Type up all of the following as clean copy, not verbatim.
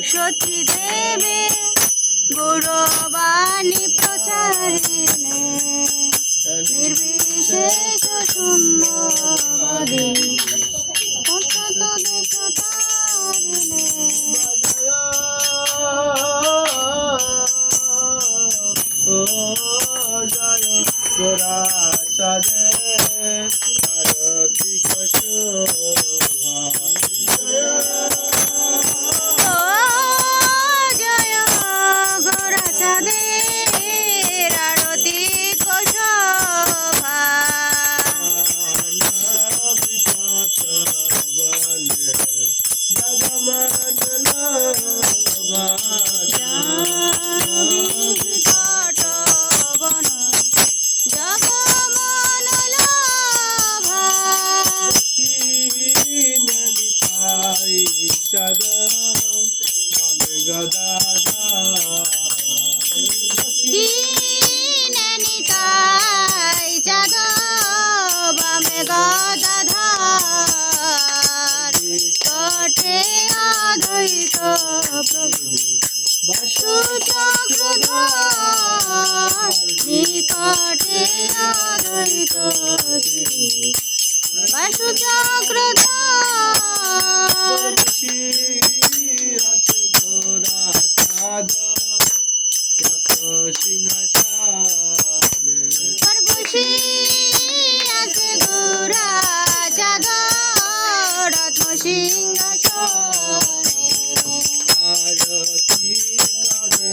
সতী দেবে গৌরবাণী প্রচারিণে নির্বিশেষ শূন্যবাদী পঞ্চত দেশ তারিণে জয় গোরা চাঁদে আরতি শোভা জয় গোরা চাঁদের আরতি শোভা নিকটে আদরিত বাসু চক্রধর আছে গোরা চাঁদ সিংহাসনে বসে আছে গোরা চাঁদ রত্ন সিংহাসনে আরতি করে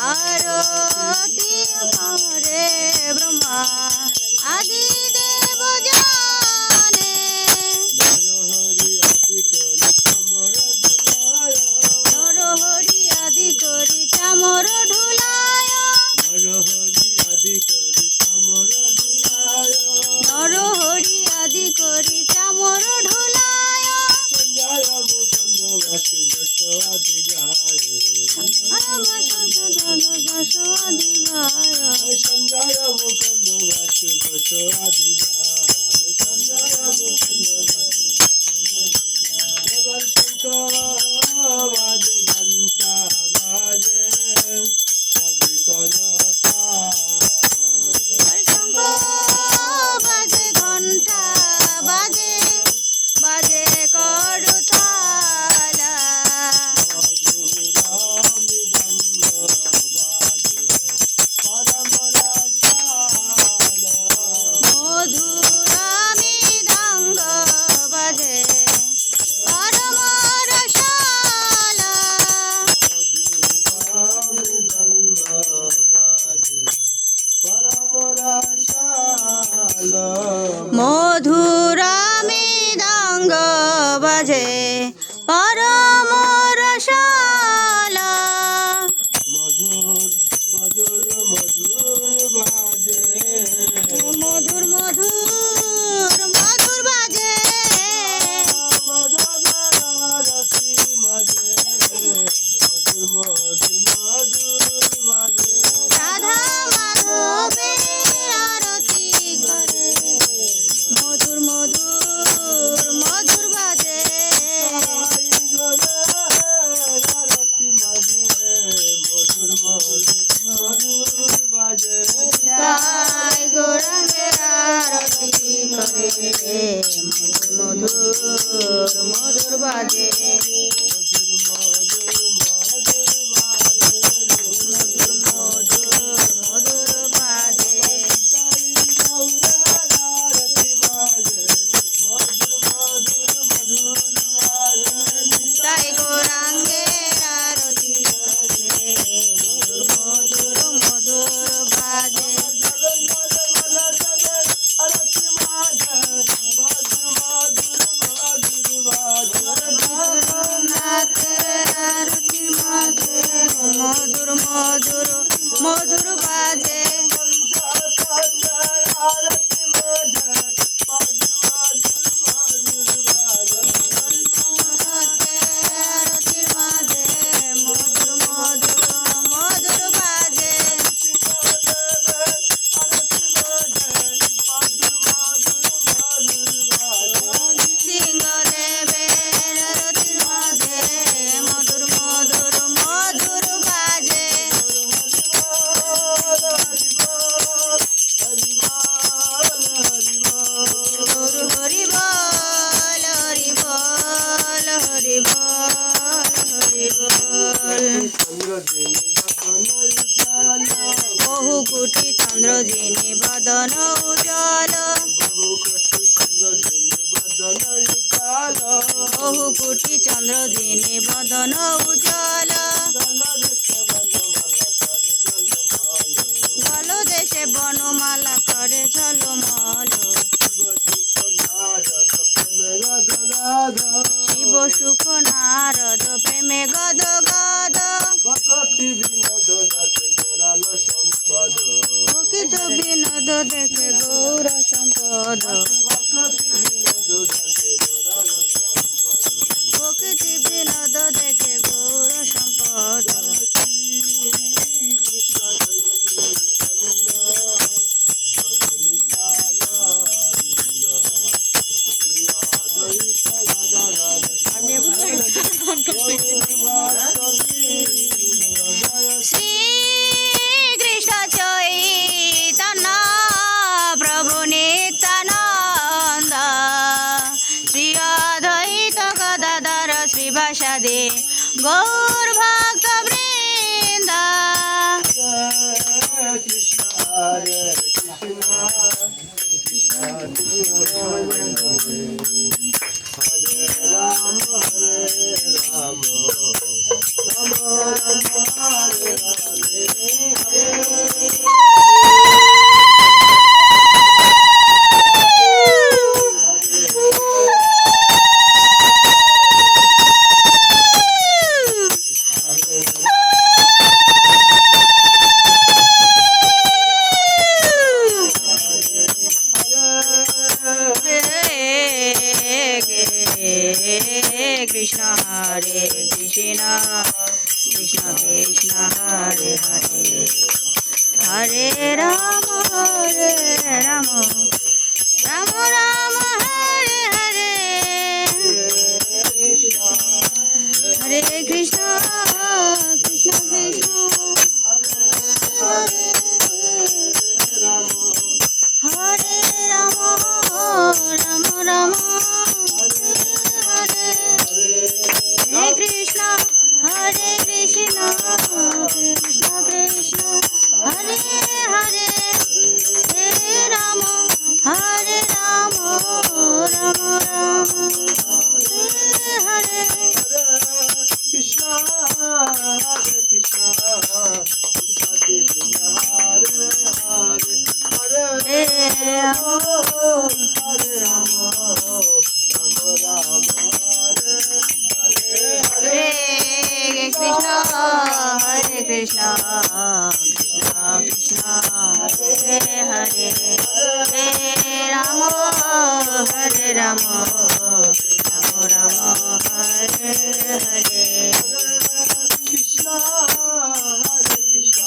আরতি করে ব্রহ্মা আদি দেব জানে নরহরি আদি করি চামর ঢুলায় নরহরি আদি করি চামর ঢুলায় নরহরি আদি করি চামর ঢুলায় নরহরি আদি করি চামর ঢুলায় সঞ্জয় মুকুন্দ বাসু বস আদি গায় সঞ্জয় মুকুন্দ বাসু বস আদি গায় সঞ্জয় মুকুন্দ বাসু এবার শঙ্খ বাজে ঘন্টা বাজে বাজে করতা শঙ্খ বাজে ঘন্টা বাজে বাজে করতালা মধুরা মৃদঙ্গ বাজে পরম রসালা মধুরা মৃদঙ্গ বাজে পরম রসালা মধুর মধুর মধুর বাজে মধুর মধুর মধুর বাজে মধুরতি মাঝে মধুর মধুর মধুর বাজে রাধা মাধবের আরতি করে মধুর মধুর মধুর বাজে আরতি মাঝে মধুর মধুর মধুর বাজে তাই গৌরাঙ্গের আরতি করে মধুর মধুর বাজে মধুর মধুর মধুর বাজে মধুর মধুর বাজে তাই গৌরের আরতি মাঝে মধুর মধুর মধুর বাজে তাই গৌরাঙ্গের আরতি করে মধুর মধুর বাজে আরতি মাঝে মধুর মধুর মধুর বাজে যিনি বদন উজাল বহু কোটি চন্দ্র যিনি বদন উজ্জ্বল বহু কোটি চন্দ্র যিনি বদন উজাল বহু কোটি চন্দ্র যিনি বদন উজ্জ্বল জল দেশে বনমালা করে ঝলমল শিব সুখ নারদ প্রেমে গদ গদ ভকতি বিনোদ দাসে গোরাল সম্পদ প্রকৃত বিনোদ দেখে গৌর সম্পদ ভকতি বিনোদ দাসে গোরাল সম্পদ প্রকৃতি বিনোদ দেখে গৌর সম্পদ শ্রী কৃষ্ণ চৈতন্য প্রভু নিত্যানন্দ শ্রী অদ্বৈত গদাধর শ্রীবাসাদি গৌর ভক্ত বৃন্দ কৃষ্ণ হরে কৃষ্ণ হরে রাম রাম হরে কৃষ্ণ হরে কৃষ্ণ কৃষ্ণ কৃষ্ণ হরে হরে হরে রাম রাম রাম রাম হরে হরে হরে কৃষ্ণ কৃষ্ণ কৃষ্ণ হরে রাম রাম রাম হরে কৃষ্ণ হরে কৃষ্ণ কৃষ্ণ কৃষ্ণ হরে হরে হে রাম হরে রাম রাম রাম হে হরে কৃষ্ণ হরে কৃষ্ণ কৃষ্ণ কৃষ্ণ হরে হরে হরে হে রাম হরে রাম রাম রাম হরে হরে হরে কৃষ্ণ হরে কৃষ্ণ কৃষ্ণ কৃষ্ণ হরে হরে হে রাম হরে রাম রাম রাম হরে হরে কৃষ্ণ হরে কৃষ্ণ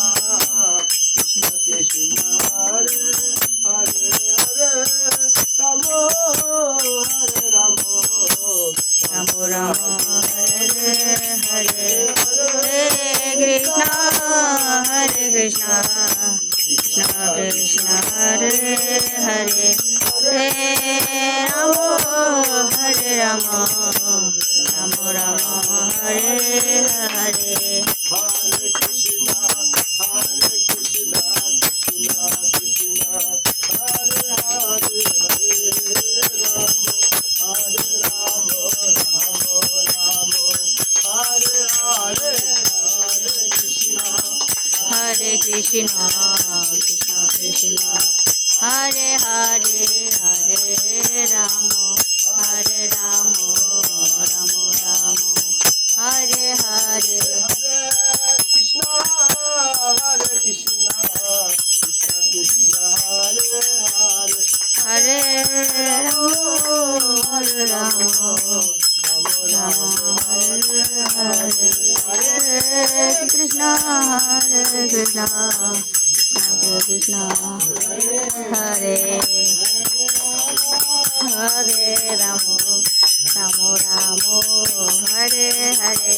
কৃষ্ণ কৃষ্ণ হরে হরে হরে রাম হরে রাম রাম রাম হরে হরে হে কৃষ্ণ হরে কৃষ্ণ কৃষ্ণ কৃষ্ণ হরে হরে হে রাম হরে রাম রাম রাম হরে হরে হরে কৃষ্ণ কৃষ্ণ কৃষ্ণ কৃষ্ণ হরে হরে হরে রাম রাম রাম হরে হরে হরে কৃষ্ণ হরে কৃষ্ণ কৃষ্ণ কৃষ্ণ হরে হরে হরে রাম হরে রাম রাম রাম হরে হরে কৃষ্ণ হরে কৃষ্ণ কৃষ্ণ কৃষ্ণ হরে হরে হরে রাম হরে রাম রাম হরে হরে হরে কৃষ্ণ হরে কৃষ্ণ হরে কৃষ্ণ হরে হরে রাম রাম রাম হরে হরে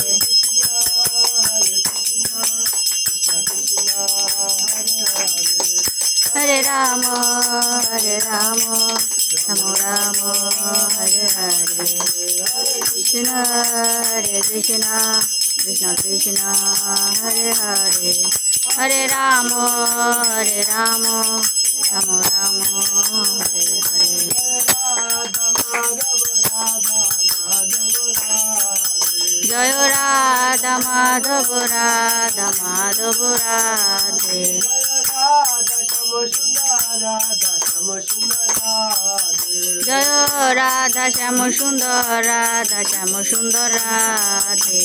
হরে রাম রাম রাম হরে হরে কৃষ্ণ হরে কৃষ্ণ কৃষ্ণ কৃষ্ণ হরে হরে হরে রাম রাম রাম হরে হরে। জয় রাধা মাধব রাধা মাধব রাধে। জয় রাধা শ্যাম সুন্দর রাধা শ্যাম সুন্দর রাধে।